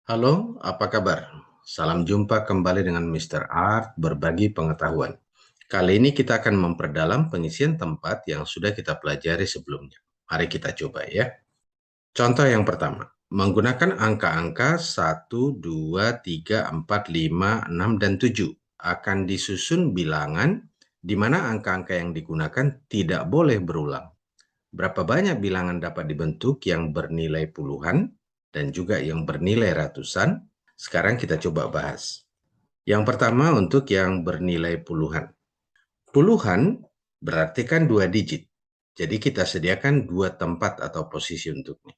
Halo, apa kabar? Salam jumpa kembali dengan Mr. Art berbagi pengetahuan. Kali ini kita akan memperdalam pengisian tempat yang sudah kita pelajari sebelumnya. Mari kita coba ya. Contoh yang pertama, menggunakan angka-angka 1, 2, 3, 4, 5, 6, dan 7 akan disusun bilangan di mana angka-angka yang digunakan tidak boleh berulang. Berapa banyak bilangan dapat dibentuk yang bernilai puluhan dan juga yang bernilai ratusan? Sekarang kita coba bahas. Yang pertama untuk yang bernilai puluhan. Puluhan berarti kan 2 digit. Jadi kita sediakan 2 tempat atau posisi untuknya.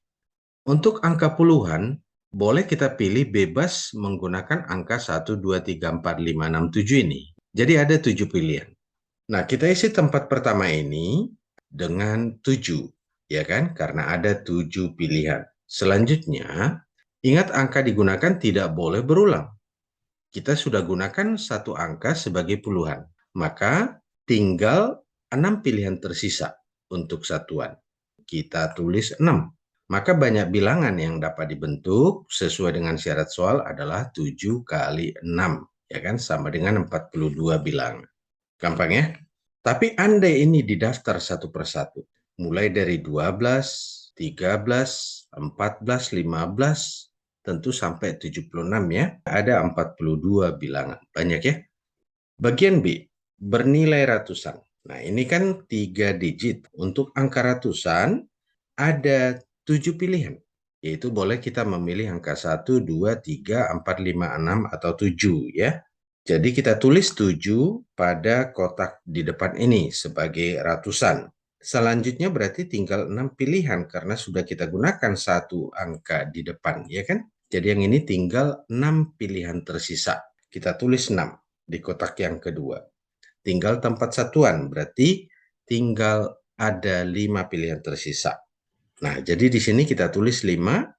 Untuk angka puluhan, boleh kita pilih bebas menggunakan angka 1, 2, 3, 4, 5, 6, 7 ini. Jadi ada 7 pilihan. Nah, kita isi tempat pertama ini dengan 7, ya kan? Karena ada 7 pilihan. Selanjutnya, ingat angka digunakan tidak boleh berulang. Kita sudah gunakan satu angka sebagai puluhan. Maka tinggal 6 pilihan tersisa untuk satuan. Kita tulis 6. Maka banyak bilangan yang dapat dibentuk sesuai dengan syarat soal adalah 7 kali 6. Ya kan? Sama dengan 42 bilangan. Gampang ya? Tapi andai ini didaftar satu persatu, mulai dari 12, 13, 14, 15, tentu sampai 76 ya. Ada 42 bilangan. Banyak ya? Bagian B, bernilai ratusan. Nah, ini kan 3 digit. Untuk angka ratusan, ada 7 pilihan. Yaitu boleh kita memilih angka 1, 2, 3, 4, 5, 6, atau 7 ya. Jadi kita tulis 7 pada kotak di depan ini sebagai ratusan. Selanjutnya berarti tinggal 6 pilihan karena sudah kita gunakan satu angka di depan, ya kan? Jadi yang ini tinggal 6 pilihan tersisa. Kita tulis 6 di kotak yang kedua. Tinggal tempat satuan, berarti tinggal ada 5 pilihan tersisa. Nah, jadi di sini kita tulis 5,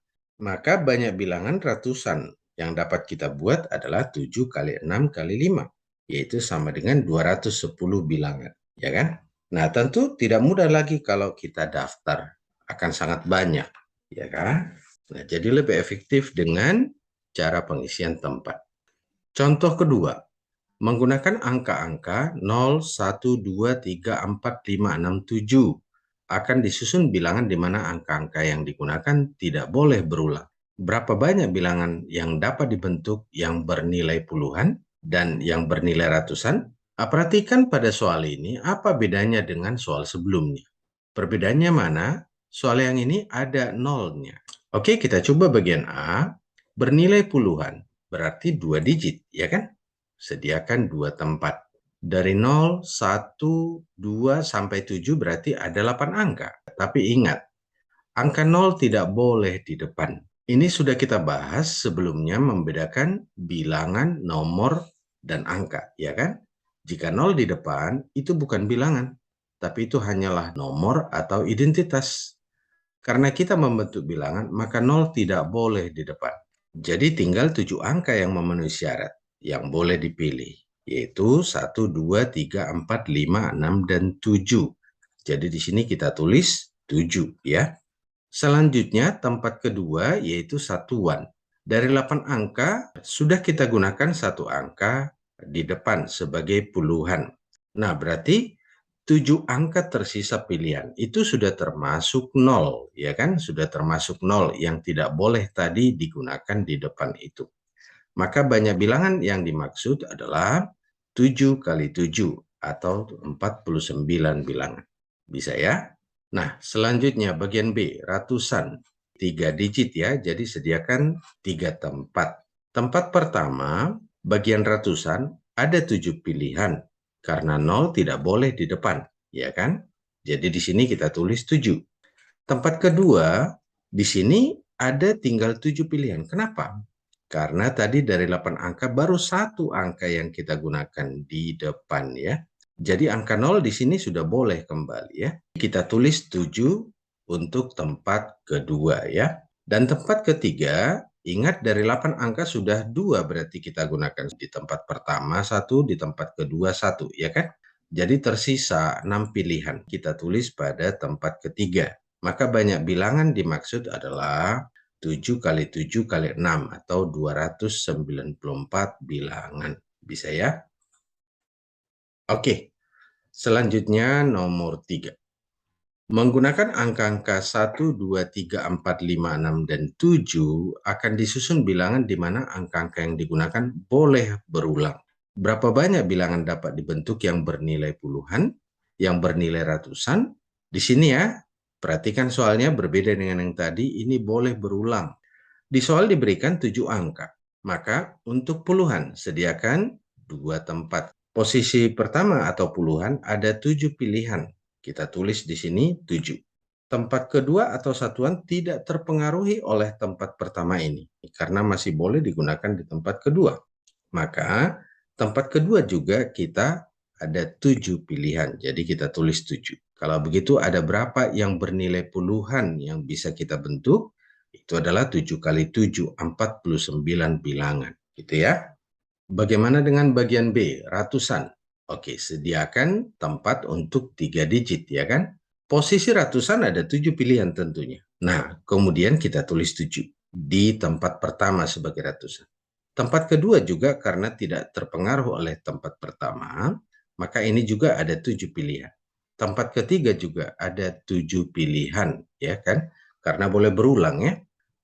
maka banyak bilangan ratusan yang dapat kita buat adalah 7 kali 6 kali 5, yaitu sama dengan 210 bilangan, ya kan? Nah, tentu tidak mudah lagi kalau kita daftar, akan sangat banyak, ya kan? Nah, jadi lebih efektif dengan cara pengisian tempat. Contoh kedua, menggunakan angka-angka 0, 1, 2, 3, 4, 5, 6, 7 akan disusun bilangan di mana angka-angka yang digunakan tidak boleh berulang. Berapa banyak bilangan yang dapat dibentuk yang bernilai puluhan dan yang bernilai ratusan? Perhatikan pada soal ini, apa bedanya dengan soal sebelumnya? Perbedaannya mana? Soal yang ini ada nolnya. Oke, kita coba bagian A. Bernilai puluhan, berarti 2 digit, ya kan? Sediakan 2 tempat. Dari 0, 1, 2, sampai 7 berarti ada 8 angka. Tapi ingat, angka 0 tidak boleh di depan. Ini sudah kita bahas sebelumnya membedakan bilangan, nomor, dan angka, ya kan? Jika 0 di depan, itu bukan bilangan, tapi itu hanyalah nomor atau identitas. Karena kita membentuk bilangan, maka 0 tidak boleh di depan. Jadi tinggal 7 angka yang memenuhi syarat yang boleh dipilih, yaitu 1, 2, 3, 4, 5, 6, dan 7. Jadi di sini kita tulis 7 ya. Selanjutnya tempat kedua yaitu satuan. Dari 8 angka sudah kita gunakan satu angka di depan sebagai puluhan. Nah, berarti 7 angka tersisa pilihan itu sudah termasuk 0, ya kan? Sudah termasuk 0 yang tidak boleh tadi digunakan di depan itu. Maka banyak bilangan yang dimaksud adalah 7 kali 7 atau 49 bilangan. Bisa ya? Nah, selanjutnya bagian B, ratusan. 3 digit ya, jadi sediakan 3 tempat. Tempat pertama, bagian ratusan, ada 7 pilihan. Karena 0 tidak boleh di depan, ya kan? Jadi di sini kita tulis 7. Tempat kedua, di sini ada tinggal 7 pilihan. Kenapa? Karena tadi dari 8 angka baru satu angka yang kita gunakan di depan ya. Jadi angka 0 di sini sudah boleh kembali ya. Kita tulis 7 untuk tempat kedua ya. Dan tempat ketiga, ingat dari 8 angka sudah 2 berarti kita gunakan di tempat pertama 1, di tempat kedua 1 ya kan. Jadi tersisa 6 pilihan kita tulis pada tempat ketiga. Maka banyak bilangan dimaksud adalah 7 kali 7 kali 6 atau 294 bilangan. Bisa ya? Oke, selanjutnya nomor 3. Menggunakan angka-angka 1, 2, 3, 4, 5, 6, dan 7 akan disusun bilangan di mana angka-angka yang digunakan boleh berulang. Berapa banyak bilangan dapat dibentuk yang bernilai puluhan, yang bernilai ratusan? Di sini ya, perhatikan soalnya berbeda dengan yang tadi, ini boleh berulang. Di soal diberikan 7 angka, maka untuk puluhan sediakan 2 tempat. Posisi pertama atau puluhan ada 7 pilihan. Kita tulis di sini 7. Tempat kedua atau satuan tidak terpengaruhi oleh tempat pertama ini, karena masih boleh digunakan di tempat kedua. Maka tempat kedua juga kita ada 7 pilihan, jadi kita tulis 7. Kalau begitu ada berapa yang bernilai puluhan yang bisa kita bentuk? Itu adalah 7 kali 7, 49 bilangan. Gitu ya. Bagaimana dengan bagian B, ratusan? Oke, sediakan tempat untuk 3 digit, ya kan? Posisi ratusan ada 7 pilihan tentunya. Nah, kemudian kita tulis 7 di tempat pertama sebagai ratusan. Tempat kedua juga karena tidak terpengaruh oleh tempat pertama, maka ini juga ada 7 pilihan. Tempat ketiga juga ada 7 pilihan, ya kan? Karena boleh berulang ya.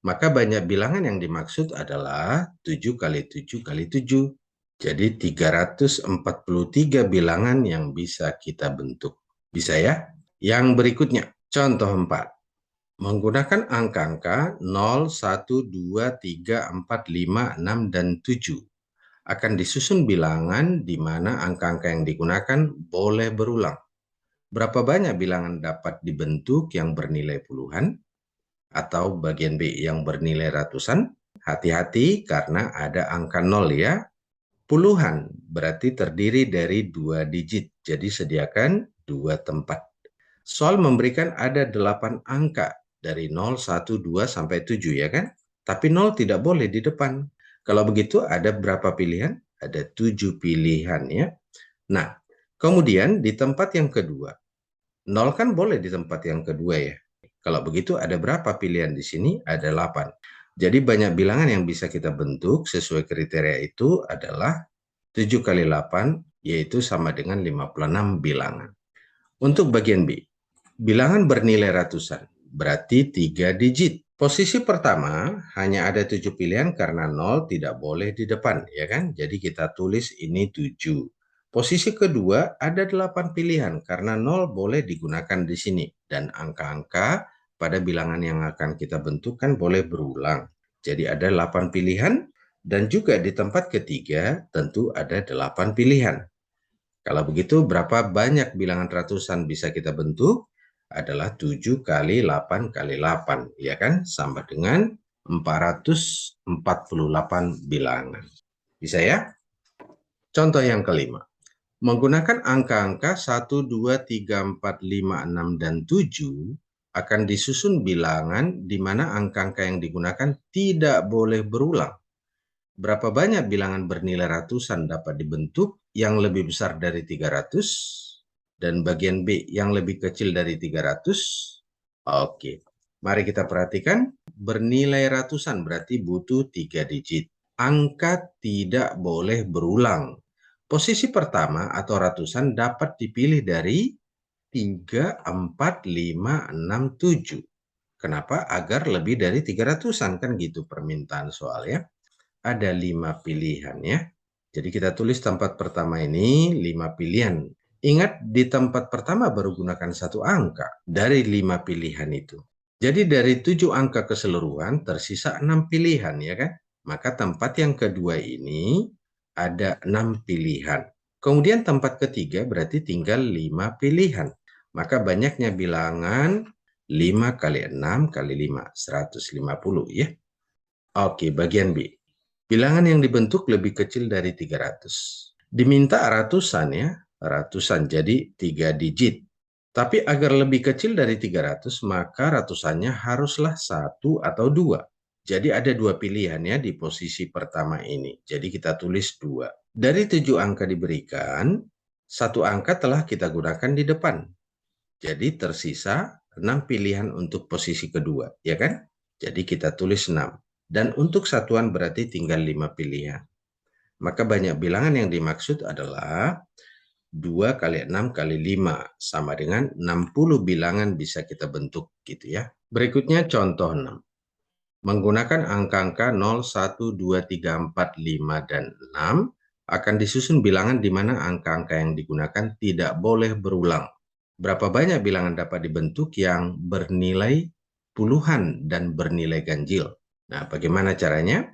Maka banyak bilangan yang dimaksud adalah 7 kali 7 kali 7. Jadi 343 bilangan yang bisa kita bentuk. Bisa ya? Yang berikutnya, contoh 4. Menggunakan angka-angka 0, 1, 2, 3, 4, 5, 6, dan 7 akan disusun bilangan di mana angka-angka yang digunakan boleh berulang. Berapa banyak bilangan dapat dibentuk yang bernilai puluhan? Atau bagian B yang bernilai ratusan? Hati-hati karena ada angka 0 ya. Puluhan berarti terdiri dari 2 digit, jadi sediakan 2 tempat. Soal memberikan ada 8 angka dari 0, 1, 2, sampai 7 ya kan? Tapi 0 tidak boleh di depan. Kalau begitu ada berapa pilihan? Ada 7 pilihan ya. Nah, kemudian di tempat yang kedua, 0 kan boleh di tempat yang kedua ya. Kalau begitu ada berapa pilihan di sini? Ada 8. Jadi banyak bilangan yang bisa kita bentuk sesuai kriteria itu adalah 7 kali 8 yaitu sama dengan 56 bilangan. Untuk bagian B, bilangan bernilai ratusan, berarti 3 digit. Posisi pertama hanya ada 7 pilihan karena 0 tidak boleh di depan, ya kan? Jadi kita tulis ini 7. Posisi kedua ada 8 pilihan karena 0 boleh digunakan di sini. Dan angka-angka pada bilangan yang akan kita bentuk kan boleh berulang. Jadi ada 8 pilihan dan juga di tempat ketiga tentu ada 8 pilihan. Kalau begitu berapa banyak bilangan ratusan bisa kita bentuk? Adalah 7 kali 8 kali 8, ya kan? Sama dengan 448 bilangan. Bisa ya? Contoh yang kelima. Menggunakan angka-angka 1, 2, 3, 4, 5, 6, dan 7 akan disusun bilangan di mana angka-angka yang digunakan tidak boleh berulang. Berapa banyak bilangan bernilai ratusan dapat dibentuk yang lebih besar dari 300 dan bagian B yang lebih kecil dari 300? Oke, mari kita perhatikan. Bernilai ratusan berarti butuh 3 digit. Angka tidak boleh berulang. Posisi pertama atau ratusan dapat dipilih dari 3, 4, 5, 6, 7. Kenapa? Agar lebih dari 300-an, kan gitu permintaan soalnya. Ada 5 pilihan ya. Jadi kita tulis tempat pertama ini 5 pilihan. Ingat di tempat pertama baru gunakan 1 angka dari 5 pilihan itu. Jadi dari 7 angka keseluruhan tersisa 6 pilihan ya kan. Maka tempat yang kedua ini ada 6 pilihan. Kemudian tempat ketiga berarti tinggal 5 pilihan. Maka banyaknya bilangan 5 kali 6 kali 5, 150 ya. Oke, bagian B. Bilangan yang dibentuk lebih kecil dari 300. Diminta ratusan ya, ratusan jadi 3 digit. Tapi agar lebih kecil dari 300, maka ratusannya haruslah 1 atau 2. Jadi ada 2 pilihan ya di posisi pertama ini. Jadi kita tulis 2. Dari 7 angka diberikan, 1 angka telah kita gunakan di depan. Jadi tersisa 6 pilihan untuk posisi kedua, ya kan? Jadi kita tulis 6. Dan untuk satuan berarti tinggal 5 pilihan. Maka banyak bilangan yang dimaksud adalah 2 kali 6 kali 5 sama dengan 60 bilangan bisa kita bentuk gitu ya. Berikutnya contoh 6. Menggunakan angka-angka 0, 1, 2, 3, 4, 5, dan 6 akan disusun bilangan di mana angka-angka yang digunakan tidak boleh berulang. Berapa banyak bilangan dapat dibentuk yang bernilai puluhan dan bernilai ganjil? Nah, bagaimana caranya?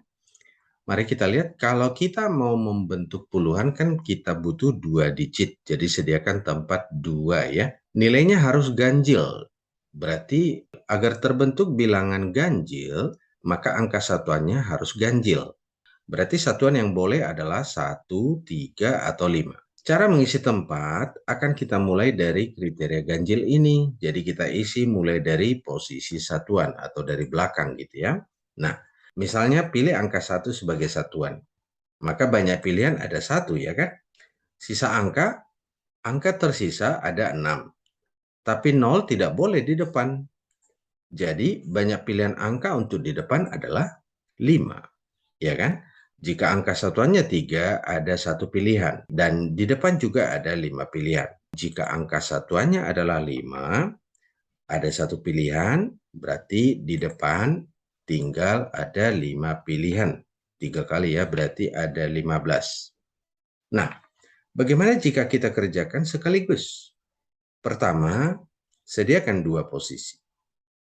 Mari kita lihat, kalau kita mau membentuk puluhan kan kita butuh 2 digit, jadi sediakan tempat 2 ya. Nilainya harus ganjil, berarti agar terbentuk bilangan ganjil, maka angka satuannya harus ganjil. Berarti satuan yang boleh adalah 1, 3, atau 5. Cara mengisi tempat akan kita mulai dari kriteria ganjil ini. Jadi kita isi mulai dari posisi satuan atau dari belakang gitu ya. Nah, misalnya pilih angka 1 sebagai satuan. Maka banyak pilihan ada 1 ya kan? Sisa angka tersisa ada 6. Tapi 0 tidak boleh di depan. Jadi banyak pilihan angka untuk di depan adalah 5. Ya kan? Jika angka satuannya 3, ada 1 pilihan. Dan di depan juga ada 5 pilihan. Jika angka satuannya adalah 5, ada 1 pilihan, berarti di depan tinggal ada 5 pilihan. 3 kali ya, berarti ada 15. Nah, bagaimana jika kita kerjakan sekaligus? Pertama, sediakan 2 posisi.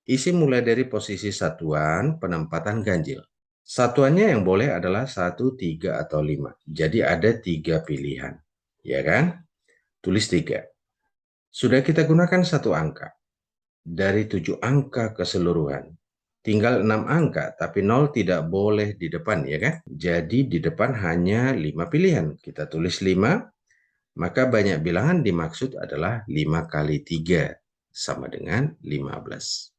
Isi mulai dari posisi satuan, penempatan ganjil. Satuannya yang boleh adalah 1, 3, atau 5. Jadi ada 3 pilihan. Ya kan? Tulis 3. Sudah kita gunakan 1 angka. Dari 7 angka keseluruhan. Tinggal 6 angka, tapi 0 tidak boleh di depan, ya kan? Jadi di depan hanya 5 pilihan. Kita tulis 5, maka banyak bilangan dimaksud adalah 5 kali 3, sama dengan 15.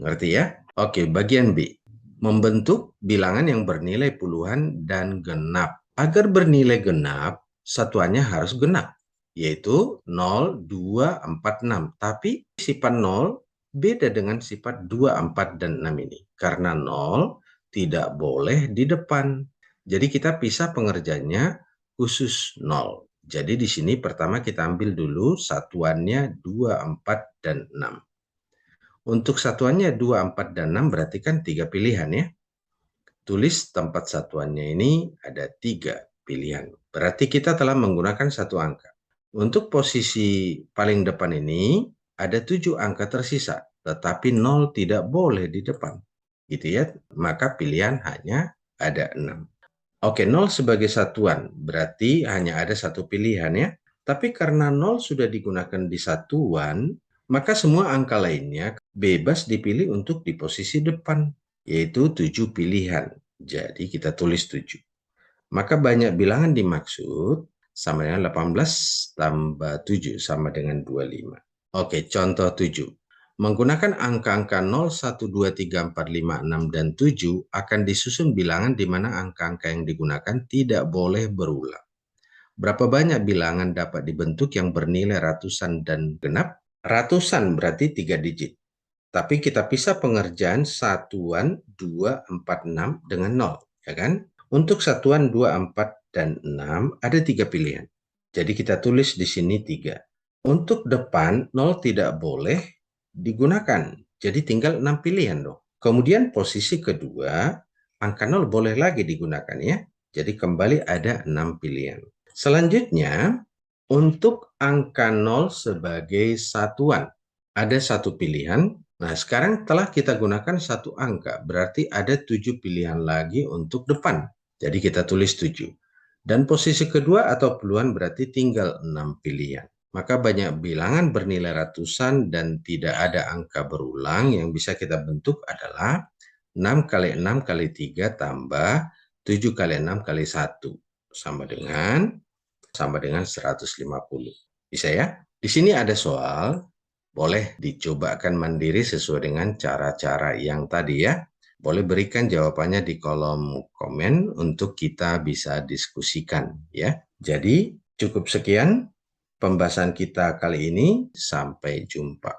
Ngerti ya? Oke, bagian B. Membentuk bilangan yang bernilai puluhan dan genap. Agar bernilai genap, satuannya harus genap, yaitu 0, 2, 4, 6. Tapi sifat 0 beda dengan sifat 2, 4, dan 6 ini. Karena 0 tidak boleh di depan. Jadi kita pisah pengerjaannya khusus 0. Jadi di sini pertama kita ambil dulu satuannya 2, 4, dan 6. Untuk satuannya 2, 4, dan 6 berarti kan 3 pilihan ya. Tulis tempat satuannya ini ada 3 pilihan. Berarti kita telah menggunakan 1 angka. Untuk posisi paling depan ini ada 7 angka tersisa, tetapi 0 tidak boleh di depan. Gitu ya, maka pilihan hanya ada 6. Oke, 0 sebagai satuan berarti hanya ada 1 pilihan ya. Tapi karena 0 sudah digunakan di satuan, maka semua angka lainnya bebas dipilih untuk di posisi depan, yaitu 7 pilihan. Jadi kita tulis 7. Maka banyak bilangan dimaksud sama dengan 18 tambah 7 sama dengan 25. Oke, contoh 7. Menggunakan angka-angka 0, 1, 2, 3, 4, 5, 6, dan 7 akan disusun bilangan di mana angka-angka yang digunakan tidak boleh berulang. Berapa banyak bilangan dapat dibentuk yang bernilai ratusan dan genap? Ratusan berarti 3 digit. Tapi kita pisah pengerjaan satuan 2, 4, 6 dengan 0. Ya kan? Untuk satuan 2, 4, dan 6 ada 3 pilihan. Jadi kita tulis di sini 3. Untuk depan 0 tidak boleh digunakan. Jadi tinggal 6 pilihan dong. Kemudian posisi kedua, angka 0 boleh lagi digunakan ya. Jadi kembali ada 6 pilihan. Selanjutnya, untuk angka 0 sebagai satuan, ada 1 pilihan. Nah, sekarang telah kita gunakan 1 angka, berarti ada 7 pilihan lagi untuk depan. Jadi kita tulis 7. Dan posisi kedua atau puluhan berarti tinggal 6 pilihan. Maka banyak bilangan bernilai ratusan dan tidak ada angka berulang yang bisa kita bentuk adalah 6 kali 6 kali 3 tambah 7 kali 6 kali 1 sama dengan 150. Bisa ya? Di sini ada soal, boleh dicobakan mandiri sesuai dengan cara-cara yang tadi ya. Boleh berikan jawabannya di kolom komen untuk kita bisa diskusikan ya. Jadi cukup sekian pembahasan kita kali ini. Sampai jumpa.